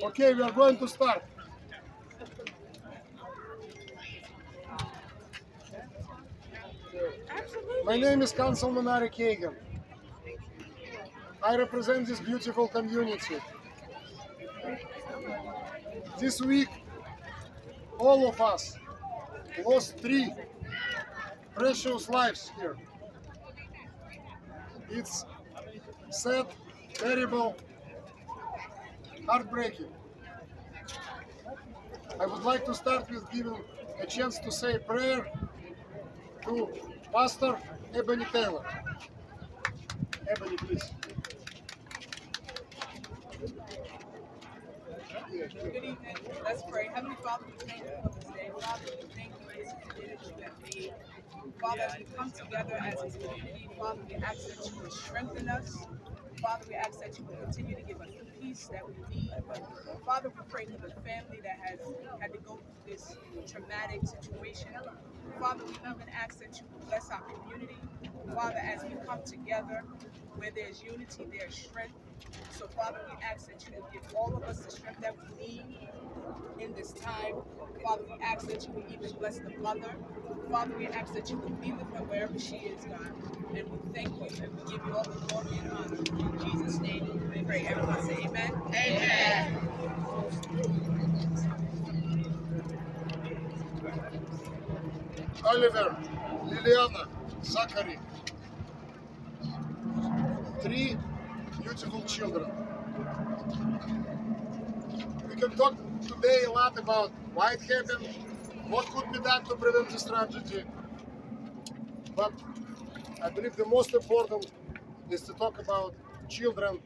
Okay, we are going to start. My name is Councilman Ari Kagan. I represent this beautiful community. This week, all of us lost 3 precious lives here. It's sad, terrible, heartbreaking. I would like to start with giving a chance to say a prayer to Pastor Ebony Taylor. Ebony, please. Good evening. Let's pray. Heavenly Father, we thank you for this day. Father, we thank you for this day that you have made. Father, as we come together as a community, Father, we ask that you will strengthen us. Father, we ask that you will continue to give us the peace that we need. Father, we pray for the family that has had to go through this traumatic situation. Father, we even ask that you will bless our community. Father, as we come together, where there's unity, there's strength. So, Father, we ask that you will give all of us the strength that we need in this time. Father, we ask that you will even bless the mother. Father, we ask that you will be with her wherever she is, God. And we thank you and we give you all the glory and honor. In Jesus' name, we pray. Everyone say amen. Amen. Oliver, Liliana, Zachary. 3 beautiful children. We can talk today a lot about why it happened, what could be done to prevent this tragedy. But I believe the most important is to talk about children,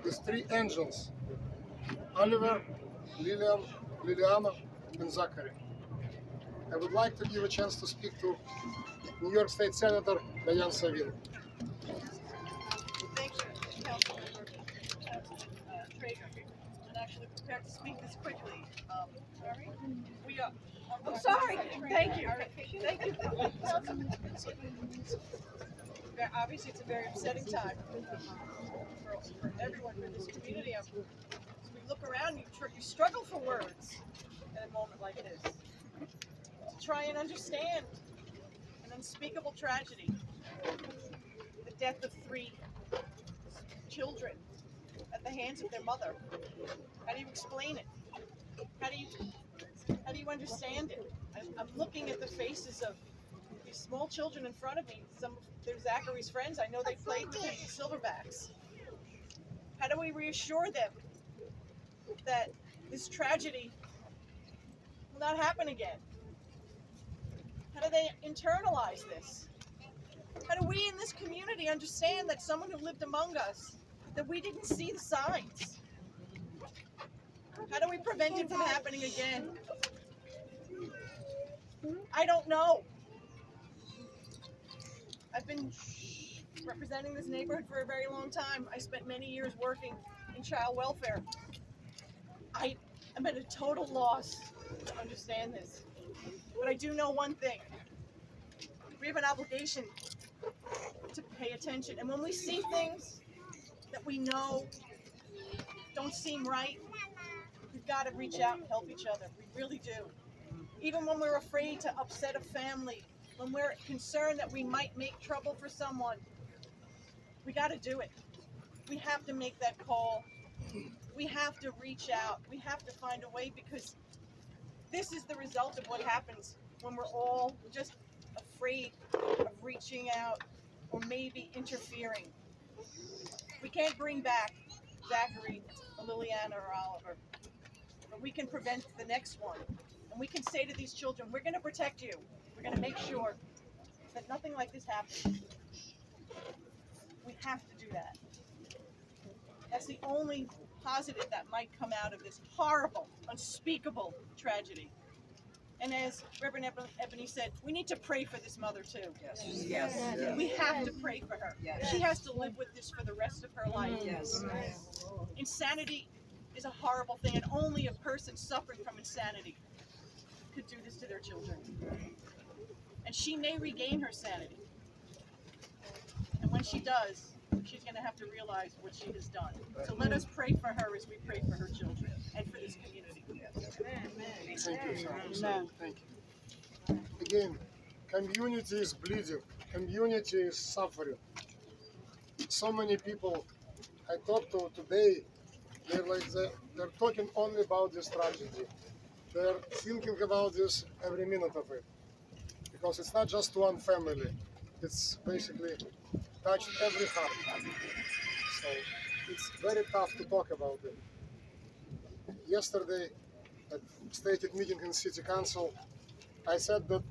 these 3 angels, Oliver, Liliana, and Zachary. I would like to give a chance to speak to New York State Senator Diane Savino. Thank you, Councilmember Traeger. I'm actually prepared to speak this quickly. Sorry? We are. I'm sorry. Thank you. Thank you. Obviously, it's a very upsetting time for everyone in this community. As we look around, you struggle for words at a moment like this. To try and understand an unspeakable tragedy. The death of 3 children at the hands of their mother. How do you explain it? How do you understand it? I'm looking at the faces of these small children in front of me. They're Zachary's friends. I know they played with him, the Silverbacks. How do we reassure them that this tragedy will not happen again? How do they internalize this? How do we in this community understand that someone who lived among us, that we didn't see the signs? How do we prevent it from happening again? I don't know. I've been representing this neighborhood for a very long time. I spent many years working in child welfare. I am at a total loss to understand this. But I do know one thing. We have an obligation to pay attention. And when we see things that we know don't seem right, we've got to reach out and help each other. We really do. Even when we're afraid to upset a family, when we're concerned that we might make trouble for someone, we got to do it. We have to make that call. We have to reach out. We have to find a way, because this is the result of what happens when we're all just afraid of reaching out or maybe interfering. We can't bring back Zachary or Liliana or Oliver, but we can prevent the next one. And we can say to these children, we're going to protect you. We're going to make sure that nothing like this happens. We have to do that. That's the only positive that might come out of this horrible, unspeakable tragedy. And as Reverend Ebony said, we need to pray for this mother too. Yes. We have to pray for her. Yes. She has to live with this for the rest of her life. Yes. Insanity is a horrible thing, and only a person suffering from insanity could do this to their children. And she may regain her sanity. And she does, she's going to have to realize what she has done. So let us pray for her as we pray for her children and for this community. Thank you, sir. Thank you. Again, community is bleeding. Community is suffering. So many people I talked to today, they're talking only about this tragedy. They're thinking about this every minute of it. Because it's not just one family. It's basically touched every heart. So it's very tough to talk about it. Yesterday at stated meeting in City Council, I said that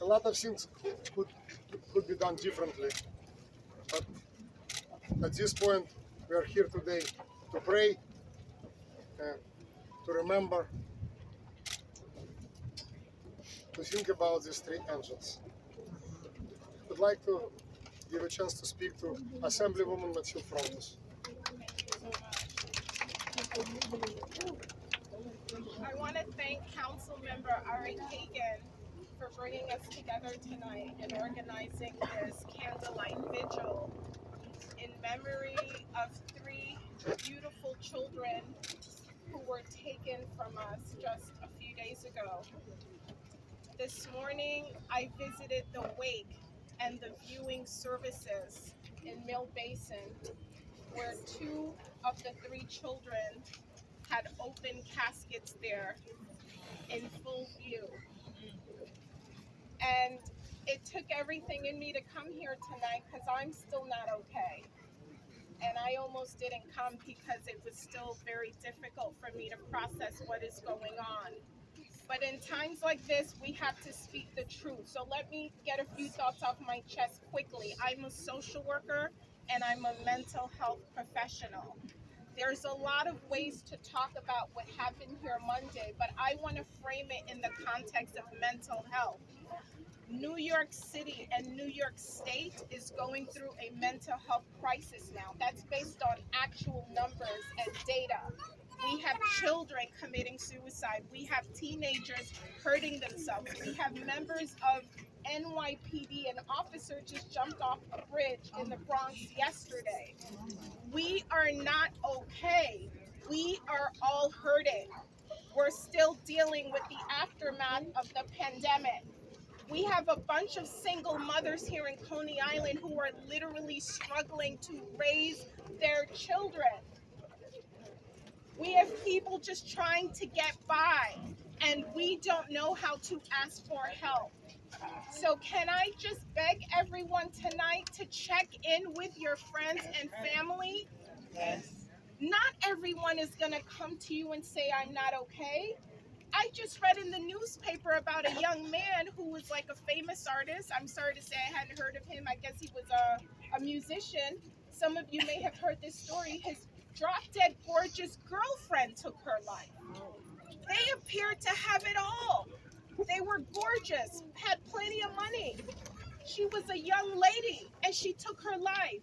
a lot of things could be done differently. But at this point, we are here today to pray, to remember, to think about these three angels. I'd like to give a chance to speak to Assemblywoman Mathilde Frontis. I want to thank Council Member Ari Kagan for bringing us together tonight and organizing this candlelight vigil in memory of three beautiful children who were taken from us just a few days ago. This morning, I visited the wake and the viewing services in Mill Basin, where two of the three children had open caskets there in full view. And it took everything in me to come here tonight because I'm still not okay. And I almost didn't come because it was still very difficult for me to process what is going on. But in times like this, we have to speak the truth. So let me get a few thoughts off my chest quickly. I'm a social worker and I'm a mental health professional. There's a lot of ways to talk about what happened here Monday, but I want to frame it in the context of mental health. New York City and New York State is going through a mental health crisis now. That's based on actual numbers and data. We have children committing suicide. We have teenagers hurting themselves. We have members of NYPD. An officer just jumped off a bridge in the Bronx yesterday. We are not okay. We are all hurting. We're still dealing with the aftermath of the pandemic. We have a bunch of single mothers here in Coney Island who are literally struggling to raise their children. We have people just trying to get by, and we don't know how to ask for help. So can I just beg everyone tonight to check in with your friends and family? Yes. Not everyone is going to come to you and say, I'm not okay. I just read in the newspaper about a young man who was like a famous artist. I'm sorry to say I hadn't heard of him. I guess he was a musician. Some of you may have heard this story. His drop-dead gorgeous girlfriend took her life. They appeared to have it all. They were gorgeous, had plenty of money. She was a young lady, and she took her life.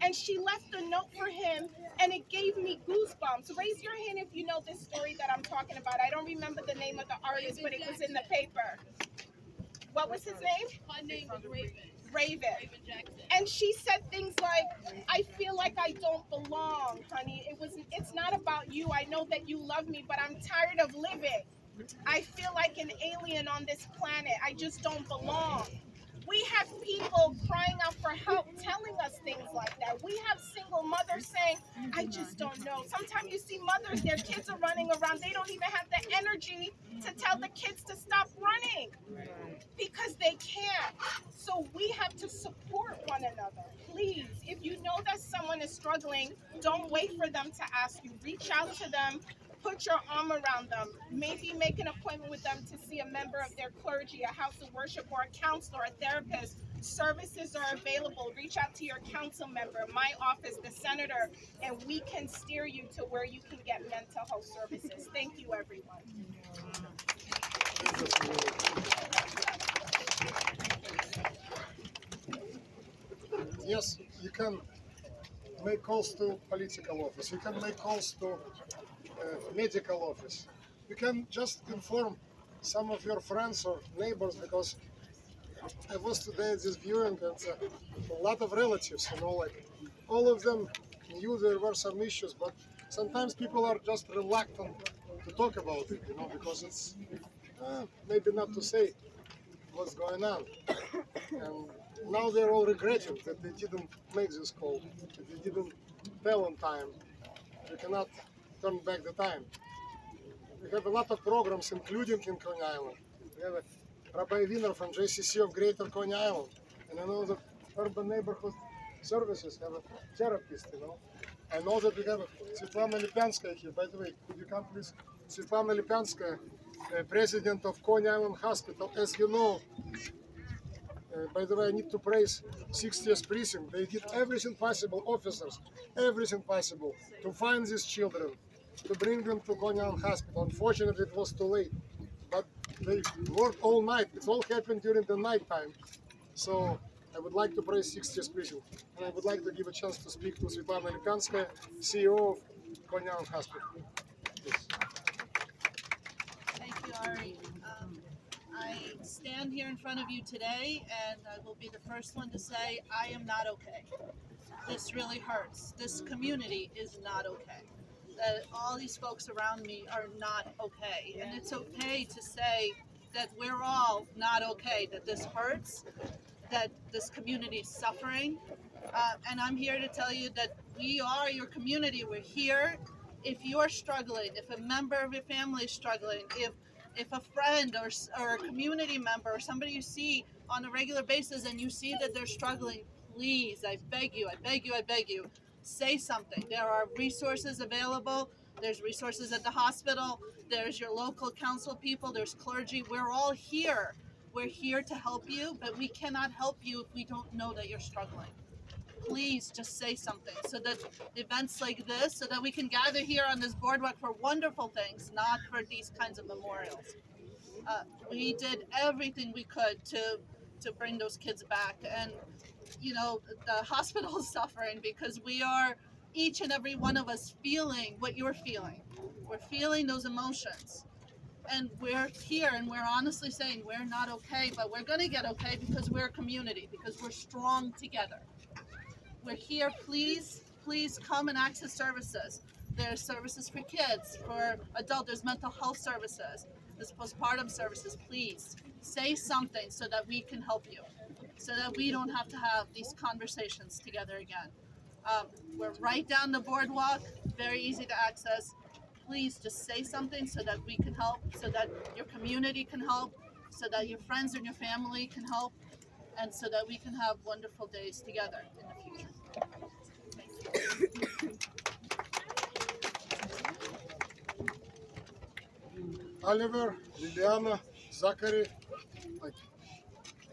And she left a note for him, and it gave me goosebumps. Raise your hand if you know this story that I'm talking about. I don't remember the name of the artist, but it was in the paper. What was his name? My name was Raven. Raven. Raven Jackson. And she said things like, I feel like I don't belong, honey. It's not about you. I know that you love me, but I'm tired of living. I feel like an alien on this planet. I just don't belong. We have people crying out for help, telling us things like that. We have single mothers saying, I just don't know. Sometimes you see mothers, their kids are running around. They don't even have the energy to tell the kids to stop running because they can't. So we have to support one another. Please, if you know that someone is struggling, don't wait for them to ask you. Reach out to them. Put your arm around them. Maybe make an appointment with them to see a member of their clergy, a house of worship, or a counselor, a therapist. Services are available. Reach out to your council member, my office, the senator, and we can steer you to where you can get mental health services. Thank you, everyone. Yes, you can make calls to political office. You can make calls to medical office. You can just inform some of your friends or neighbors because I was today at this viewing, and a lot of relatives, like all of them knew there were some issues, but sometimes people are just reluctant to talk about it, because it's maybe not to say what's going on. And now they're all regretting that they didn't make this call, that they didn't tell on time. We cannot turn back the time. We have a lot of programs, including in Coney Island. We have a Rabbi Wiener from JCC of Greater Coney Island. And I know that Urban Neighborhood Services have a therapist, I know that we have Svetlana Lipyanskaya here. By the way, could you come please? Svetlana Lipyanskaya, president of Coney Island Hospital. As you know, by the way, I need to praise 60th Precinct. They did everything possible, officers, everything possible to find these children, to bring them to Coney Island Hospital. Unfortunately, it was too late, but they worked all night. It all happened during the night time. So I would like to praise 60th Precinct, and I would like to give a chance to speak to Svetlana Lipyanskaya, CEO of Coney Island Hospital. Please. Thank you, Ari. I stand here in front of you today, and I will be the first one to say I am not okay. This really hurts. This community is not okay. All these folks around me are not okay, and it's okay to say that we're all not okay, that this hurts, that this community is suffering, and I'm here to tell you that we are your community. We're here. If you're struggling, if a member of your family is struggling, if a friend or a community member or somebody you see on a regular basis and you see that they're struggling, please, I beg you, say something. There are resources available. There's resources at the hospital. There's your local council people. There's clergy. We're all here. We're here to help you, but we cannot help you if we don't know that you're struggling. Please just say something so that events like this, so that we can gather here on this boardwalk for wonderful things, not for these kinds of memorials. We did everything we could to bring those kids back, and the hospital is suffering because we are, each and every one of us, feeling what you're feeling. We're feeling those emotions, and we're here and we're honestly saying we're not okay, but we're going to get okay because we're a community, because we're strong together. We're here. Please come and access services. There's services for kids, for adults. There's mental health services. There's postpartum services. Please say something so that we can help you, so that we don't have to have these conversations together again. We're right down the boardwalk, very easy to access. Please just say something so that we can help, so that your community can help, so that your friends and your family can help, and so that we can have wonderful days together in the future. Oliver, Liliana, Zachary,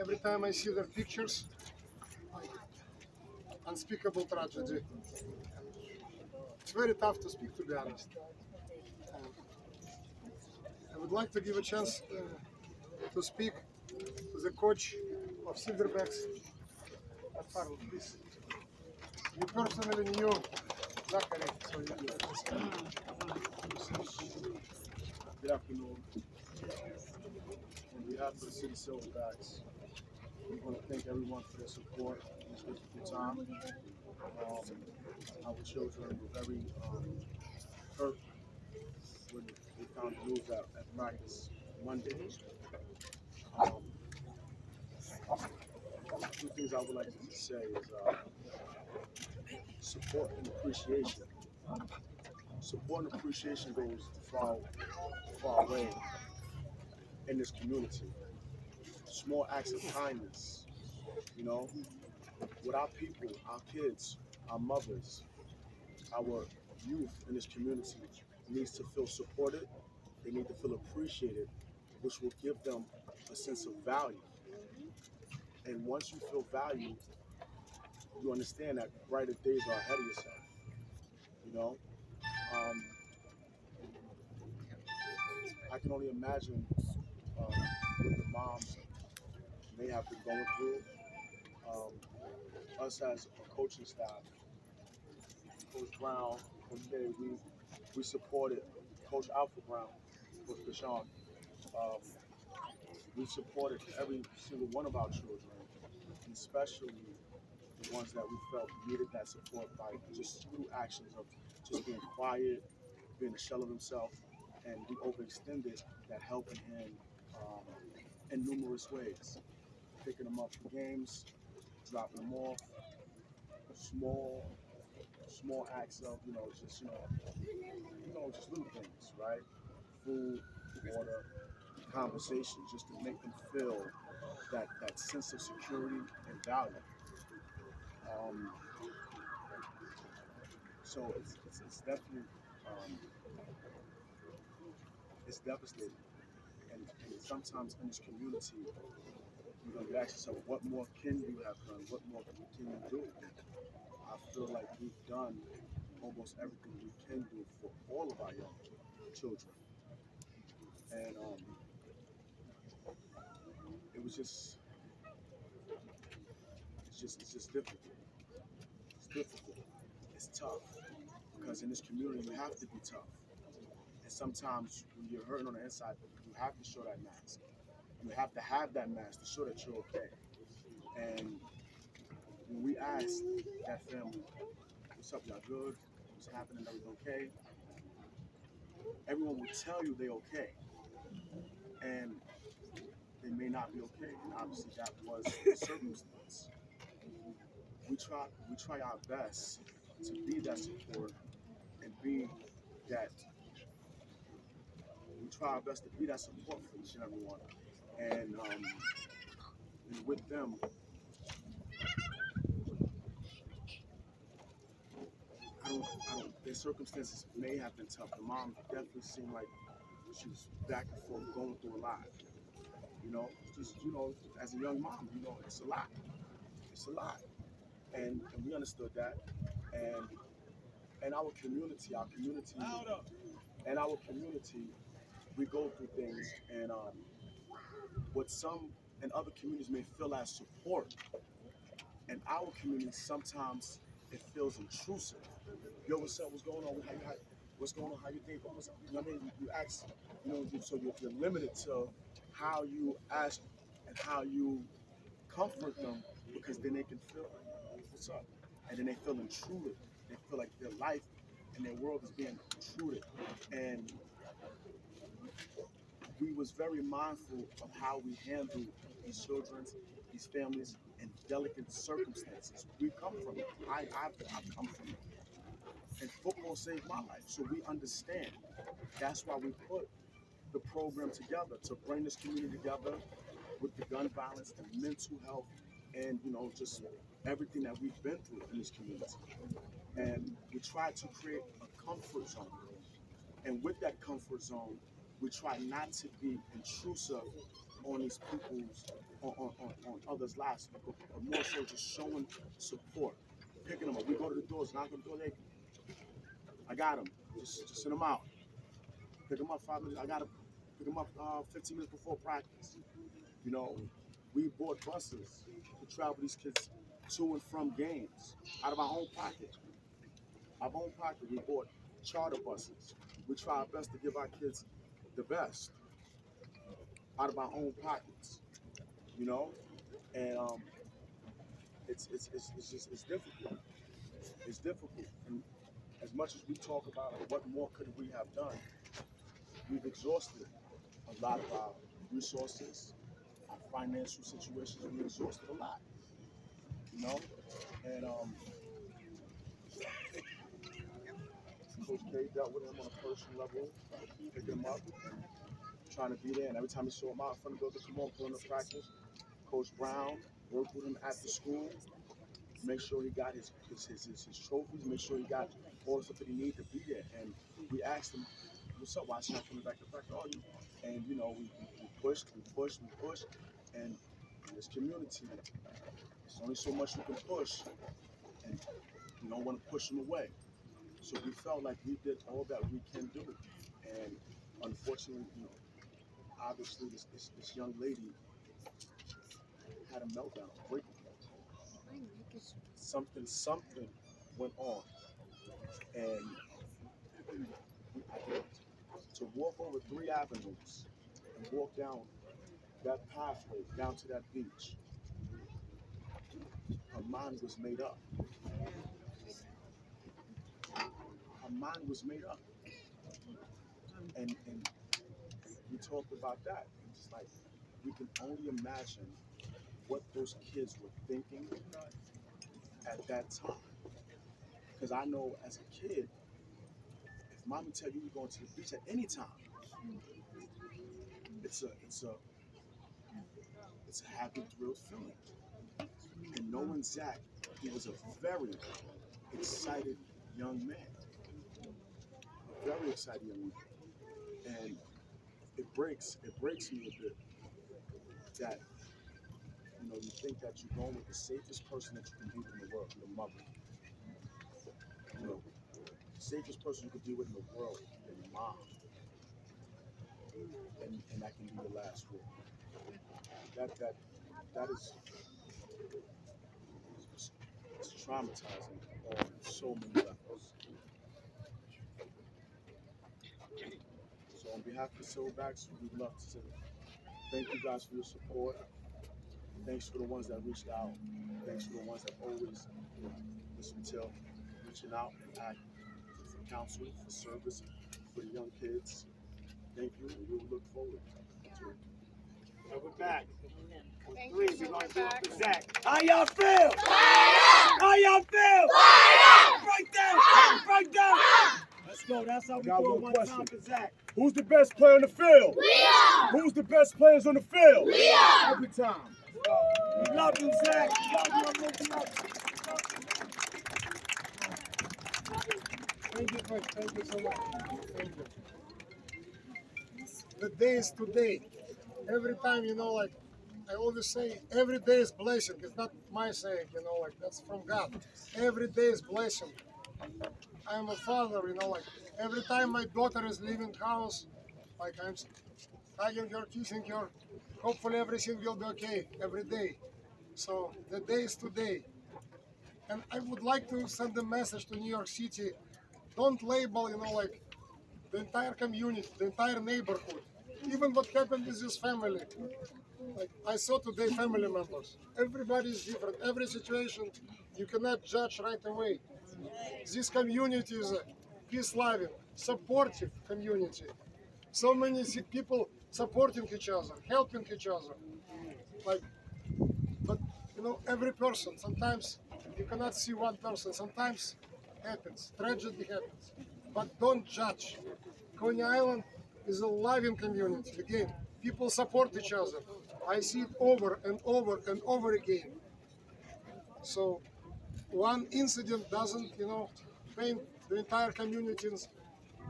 every time I see their pictures, unspeakable tragedy. It's very tough to speak, to be honest. I would like to give a chance to speak to the coach of Silverbacks. Please. You personally knew Zachary, so you Good afternoon. On behalf of the City Silverbacks, we want to thank everyone for their support in this difficult time. Our children were very hurt when they found the news at practice Monday. Two things I would like to say is support and appreciation. Support and appreciation goes far away in this community. Small acts of kindness, with our people, our kids, our mothers, our youth in this community needs to feel supported. They need to feel appreciated, which will give them a sense of value. And once you feel valued, you understand that brighter days are ahead of yourself. I can only imagine what the moms may have been going through. Us as a coaching staff, Coach Brown, Coach Day, we supported Coach Alpha Brown, Coach Bashan. we've supported every single one of our children, and especially the ones that we felt needed that support by just through actions of just being quiet, being a shell of himself, and we overextended that helping hand um, in numerous ways. Picking them up for games, dropping them off, small acts of just little things, right? Food, water, conversation, just to make them feel that sense of security and value. Um, so it's definitely um, it's devastating, and sometimes in this community, you ask yourself, what more can you have done? What more can you do? I feel like we've done almost everything we can do for all of our young children, and it was just it's just difficult. It's difficult. It's tough because in this community you have to be tough, and sometimes when you're hurting on the inside, you have to show that mask. You have to have that mask to show that you're okay. And when we asked that family, "What's up, y'all good? What's happening? Everything okay?" Everyone will tell you they're okay, and they may not be okay. And obviously, that was the circumstance. We try our best to be that support and be that. We try our best to be that support for each and every one. And with them, their circumstances may have been tough. The mom definitely seemed like she was back and forth, going through a lot. As a young mom, it's a lot. It's a lot, and we understood that, and our community, we go through things, and what some and other communities may feel as support, in our community sometimes it feels intrusive. Yo, what's up? What's going on? What's going on? How you think? What's up? You know what I mean? You ask, so you're limited to how you ask and how you comfort them, because then they can feel like, what's up? And then they feel intruded. They feel like their life and their world is being intruded. And we was very mindful of how we handle these children, these families, in delicate circumstances. We come from it. I've come from it. And football saved my life. So we understand. That's why we put the program together, to bring this community together with the gun violence, the mental health, and just everything that we've been through in this community. And we try to create a comfort zone. And with that comfort zone, we try not to be intrusive on these people's, on others' lives, but more so just showing support, picking them up. We go to the doors, knock on the door, hey, I got them. Just send them out. Pick them up 5 minutes. I got to pick them up 15 minutes before practice. We bought buses to travel these kids to and from games out of our own pocket. Our own pocket, we bought charter buses. We try our best to give our kids the best out of our own pockets, and it's difficult. It's difficult, and as much as we talk about what more could we have done, we've exhausted a lot of our resources, our financial situations. We exhausted a lot, and Coach K dealt with him on a personal level, picking him up, trying to be there. And every time he saw him out in front of the building, come on, put him to practice. Coach Brown worked with him at the school, make sure he got his trophies, make sure he got all the stuff that he needed to be there. And we asked him, what's up? Why is he not coming back to practice? And we pushed, and in this community, there's only so much you can push, and you don't want to push him away. So we felt like we did all that we can do, and unfortunately, obviously this young lady had a meltdown, a breaking point. Something went on, and to walk over 3 avenues and walk down that pathway down to that beach, her mind was made up. Her mind was made up. And we talked about that. And it's like we can only imagine what those kids were thinking at that time. Because I know as a kid, if mommy tell you you're going to the beach at any time, it's a happy, thrilled feeling. And knowing Zach, he was a very excited young man, a very excited young man, and it breaks me a bit that you think that you're going with the safest person that you can be with in the world, your mother. The safest person you could be with in the world, your mom, and that can be your last word. That is it's traumatizing on so many levels. So on behalf of the Silverbacks, we'd love to say thank you guys for your support. Thanks for the ones that reached out. Thanks for the ones that always listen to reaching out and act for counsel, for service, for the young kids. Thank you, and we will look forward to it. So we're back. Thank Three, you, we're going to do Silverback. it for Zach. How y'all feel? How y'all feel? Break down! Break down! Let's go. That's how we Got do it one one question. time for Zach. Who's the best player on the field? We are. Who's the best players on the field? We are. Every time. We love you, Zach. We love you. We love you. Thank you, Coach. Thank you so much. Thank you. The day is today. Every time, like I always say, every day is blessing. It's not my saying, like that's from God. Every day is blessing. I'm a father, like every time my daughter is leaving house, like I'm hugging her, kissing her. Hopefully everything will be okay every day. So the day is today. And I would like to send a message to New York City. Don't label, like the entire community, the entire neighborhood. Even what happened with this family. Like I saw today family members. Everybody is different. Every situation you cannot judge right away. This community is a peace-loving, supportive community. So many people supporting each other, helping each other. Like, but every person. Sometimes you cannot see one person. Sometimes happens, tragedy happens. But don't judge. Coney Island is a loving community. Again, people support each other. I see it over and over and over again. So one incident doesn't, paint the entire community in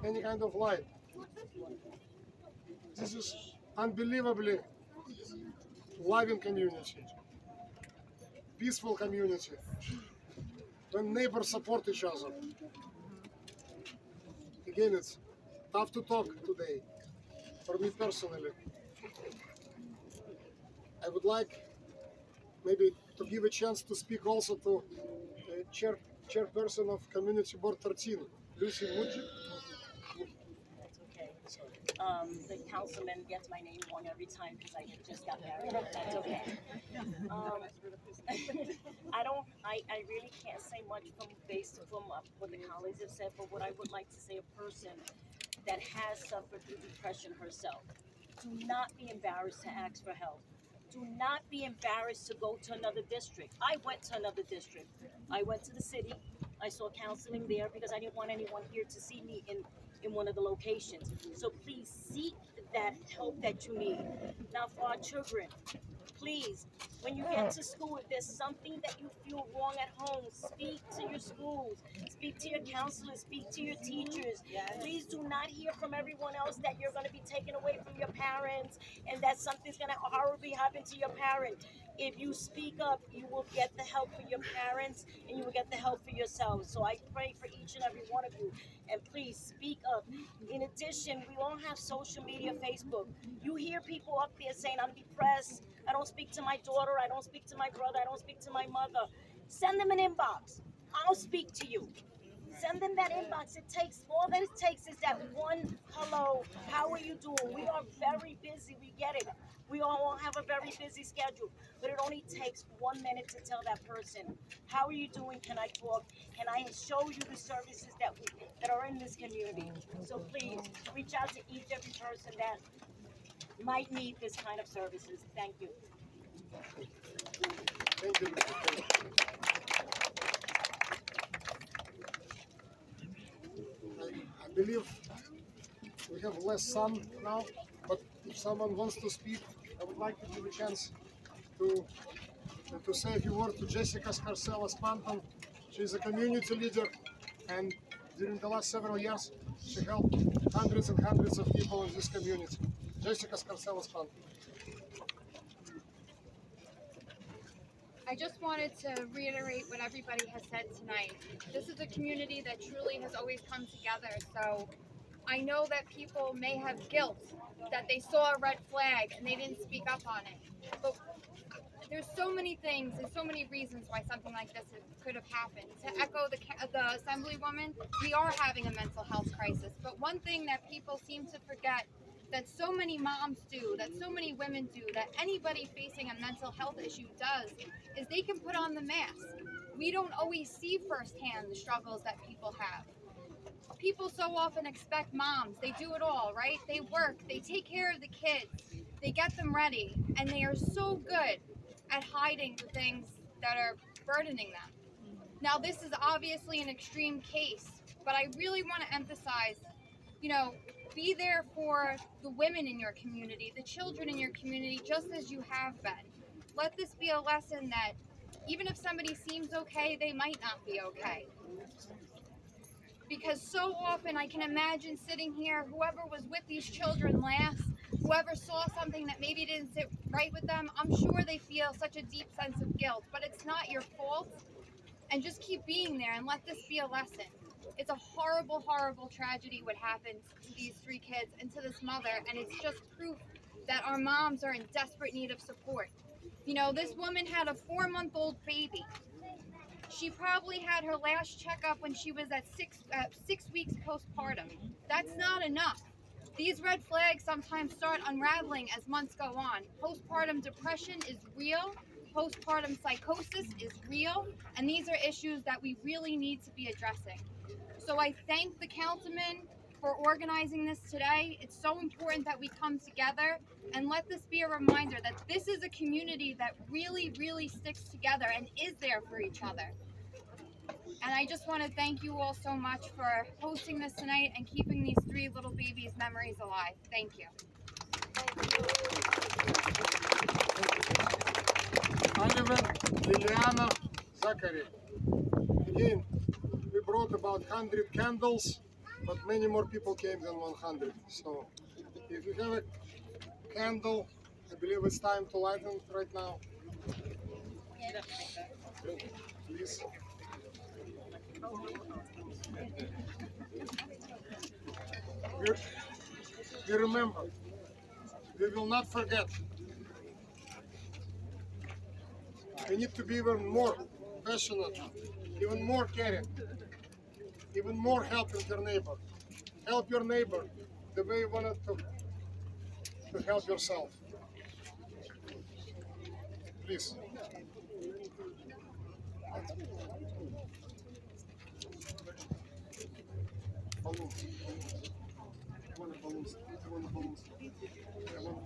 any kind of light. This is unbelievably loving community, peaceful community, when neighbors support each other. Again, it's tough to talk today. For me personally, I would like maybe to give a chance to speak also to chairperson of Community Board 13, Lucy Muji. That's okay. The councilman gets my name wrong every time because I just got married. That's okay. I really can't say much based from what the colleagues have said, but what I would like to say, a person that has suffered through depression herself, do not be embarrassed to ask for help. Do not be embarrassed to go to another district. I went to another district. I went to the city. I saw counseling there because I didn't want anyone here to see me in one of the locations. So please seek that help that you need. Now for our children, please, when you get to school, if there's something that you feel wrong at home, speak to your schools, speak to your counselors, speak to your teachers. Please do not hear from everyone else that you're going to be taken away from your parents and that something's going to horribly happen to your parent. If you speak up, you will get the help for your parents and you will get the help for yourselves. So I pray for each and every one of you. And please speak up. In addition, we all have social media, Facebook. You hear people up there saying, I'm depressed. I don't speak to my daughter. I don't speak to my brother. I don't speak to my mother. Send them an inbox. I'll speak to you. Send them that inbox. It takes, all that it takes is that one hello, how are you doing? We are very busy, we get it. We all have a very busy schedule, but it only takes 1 minute to tell that person, how are you doing? Can I talk? Can I show you the services that are in this community? So please, reach out to each every person that might need this kind of services. Thank you. Thank you. I believe we have less sun now, but if someone wants to speak, I would like to give a chance to say a few words to Jessica Scarcella-Spanton. She's a community leader, and during the last several years, she helped hundreds and hundreds of people in this community. Jessica Scarcella-Spanton. I just wanted to reiterate what everybody has said tonight. This is a community that truly has always come together, so I know that people may have guilt that they saw a red flag and they didn't speak up on it. But there's so many things and so many reasons why something like this could have happened. To echo the Assemblywoman, we are having a mental health crisis. But one thing that people seem to forget that so many moms do, that so many women do, that anybody facing a mental health issue does, is they can put on the mask. We don't always see firsthand the struggles that people have. People so often expect moms, they do it all, right? They work, they take care of the kids, they get them ready, and they are so good at hiding the things that are burdening them. Now, this is obviously an extreme case, but I really want to emphasize, be there for the women in your community, the children in your community, just as you have been. Let this be a lesson that even if somebody seems okay, they might not be okay. Because so often I can imagine sitting here, whoever was with these children last, whoever saw something that maybe didn't sit right with them, I'm sure they feel such a deep sense of guilt, but it's not your fault. And just keep being there and let this be a lesson. It's a horrible, horrible tragedy what happened to these 3 kids and to this mother, and it's just proof that our moms are in desperate need of support. This woman had a 4-month-old baby. She probably had her last checkup when she was at 6 weeks postpartum. That's not enough. These red flags sometimes start unraveling as months go on. Postpartum depression is real. Postpartum psychosis is real. And these are issues that we really need to be addressing. So I thank the councilman for organizing this today. It's so important that we come together and let this be a reminder that this is a community that really, really sticks together and is there for each other. And I just want to thank you all so much for hosting this tonight and keeping these 3 little babies' memories alive. Thank you. Oliver, Liliana, Zachary. Again, we brought about 100 candles, but many more people came than 100. So if you have a candle, I believe it's time to light it right now. Please. We remember, we will not forget. We need to be even more passionate, even more caring, even more helping your neighbor. Help your neighbor the way you wanted to help yourself. Please. Balloons. I want balloons. I want balloons. I want...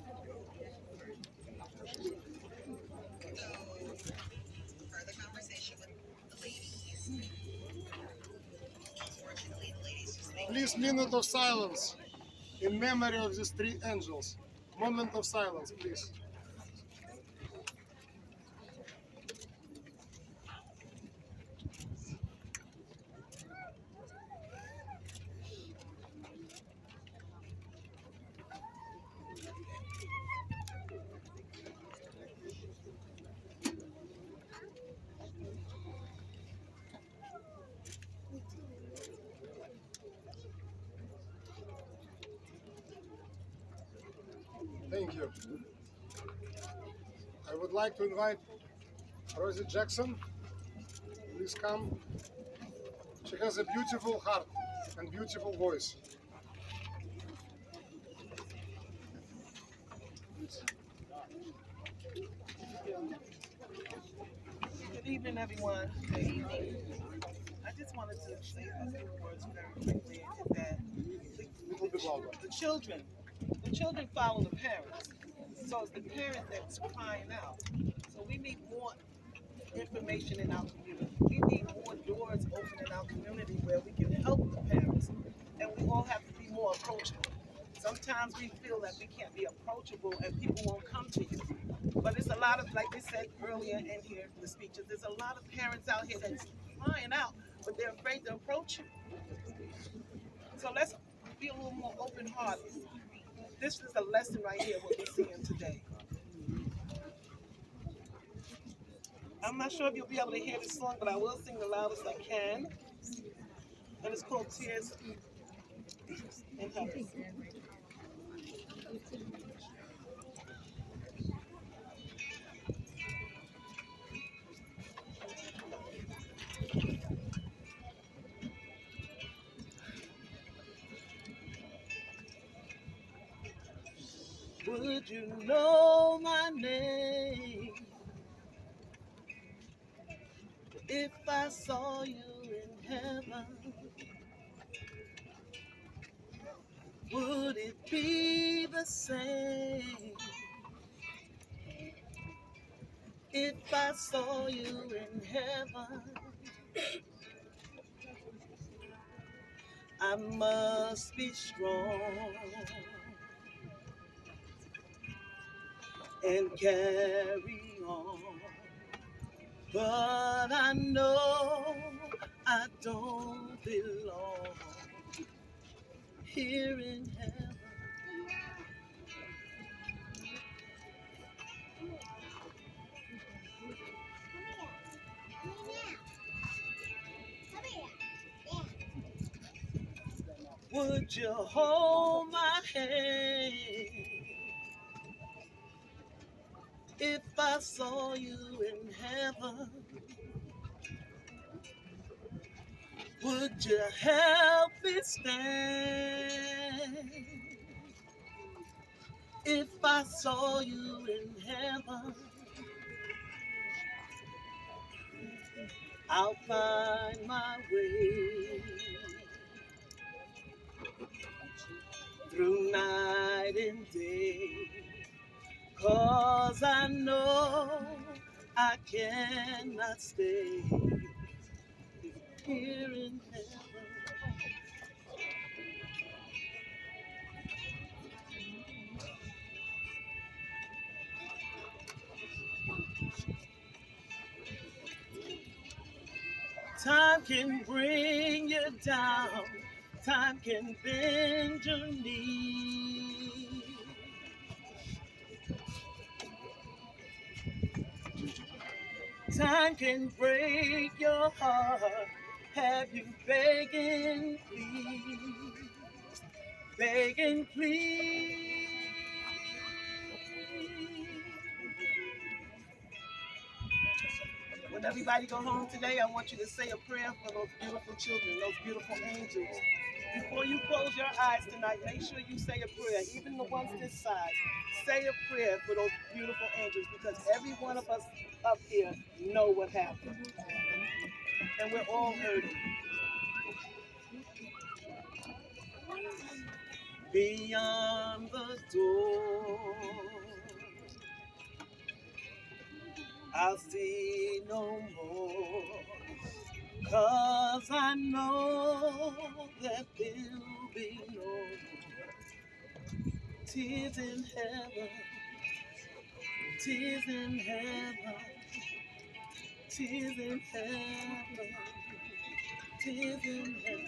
Please, minute of silence in memory of these 3 angels. Moment of silence, please. Thank you. I would like to invite Rosie Jackson. Please come. She has a beautiful heart and beautiful voice. Good evening, everyone. Good evening. I just wanted to say a few words very quickly. Is that Little bit louder. the children follow the parents. So it's the parent that's crying out. So we need more information in our community. We need more doors open in our community where we can help the parents, and we all have to be more approachable. Sometimes we feel that we can't be approachable and people won't come to you. But it's a lot of, like they said earlier in here, the speeches, there's a lot of parents out here that's crying out, but they're afraid to approach you. So let's be a little more open-hearted. This is a lesson right here, what we're seeing today. I'm not sure if you'll be able to hear this song, but I will sing the loudest I can. And it's called Tears in Heaven. Would you know my name if I saw you in heaven? Would it be the same if I saw you in heaven? I must be strong and carry on. But I know I don't belong here in heaven. Would you hold my hand if I saw you in heaven? Would you help me stand if I saw you in heaven? I'll find my way through night and day, 'cause I know I cannot stay here in heaven. Time can bring you down, time can bend your knee. Time can break your heart, have you begging please, begging please. When everybody go home today, I want you to say a prayer for those beautiful children, those beautiful angels. Before you close your eyes tonight, make sure you say a prayer, even the ones this size. Say a prayer for those beautiful angels, because every one of us up here know what happened. And we're all hurting. Beyond the door, I'll see no more, 'cause I know that there'll be no more tears in heaven, tears in heaven, tears in heaven, tears in heaven.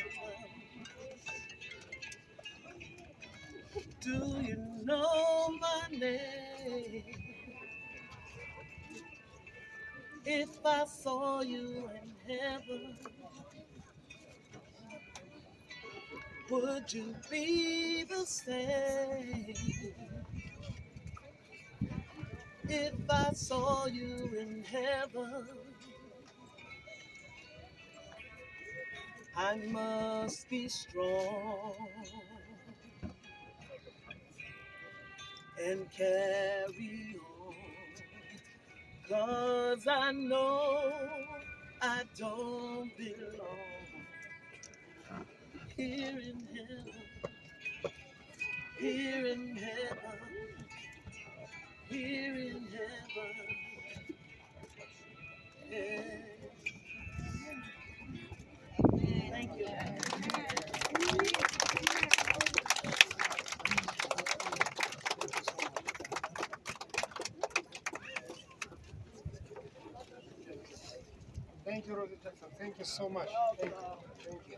Do you know my name? If I saw you in heaven, would you be the same? If I saw you in heaven, I must be strong and carry on, 'cause I know I don't belong here in heaven, here in heaven, here in heaven. Yeah. Thank you. Thank you, Rosie Jackson. Thank you so much. Thank you. Thank you.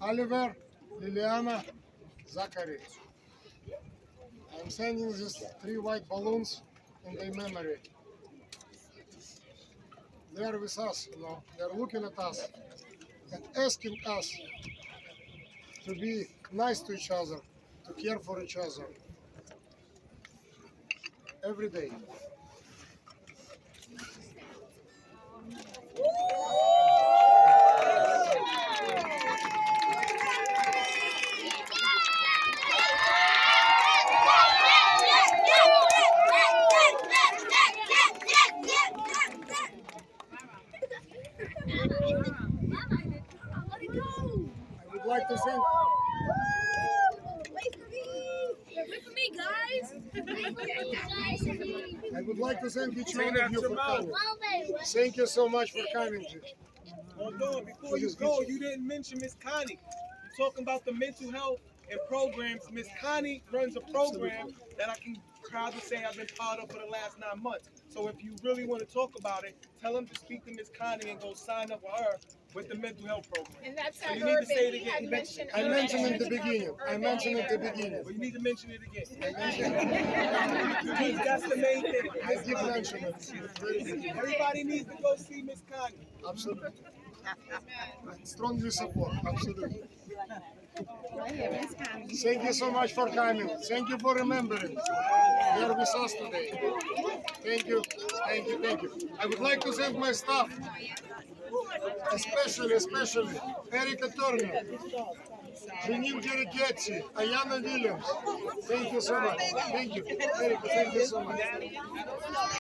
Oliver, Liliana, Zachary. I'm sending these 3 white balloons in their memory. They are with us, you know. They are looking at us and asking us to be nice to each other, to care for each other every day. I would like to thank I would like to thank each one of you for coming. Thank you so much for coming. Hold on, before you go, you didn't mention Miss Connie. You're talking about the mental health and programs. Miss Connie runs a program that I can proudly say I've been part of for the last 9 months. So if you really want to talk about it, tell them to speak to Miss Connie and go sign up with her with the mental health program. And that's So at you need to say it Urban. He again. had mentioned I Urban. mentioned it at the beginning. I mentioned it at the beginning. But you need to mention it again. Because that's the main thing. I did mention it. Very good. Everybody needs to go see Miss Connie. Absolutely. I strongly support. Absolutely. Thank you so much for coming. Thank you for remembering. You are with us today. Thank you. Thank you. Thank you. I would like to thank my staff, especially Erica Turner, Janine Geriketti, Ayana Williams. Thank you so much. Thank you. Erica, thank you so much.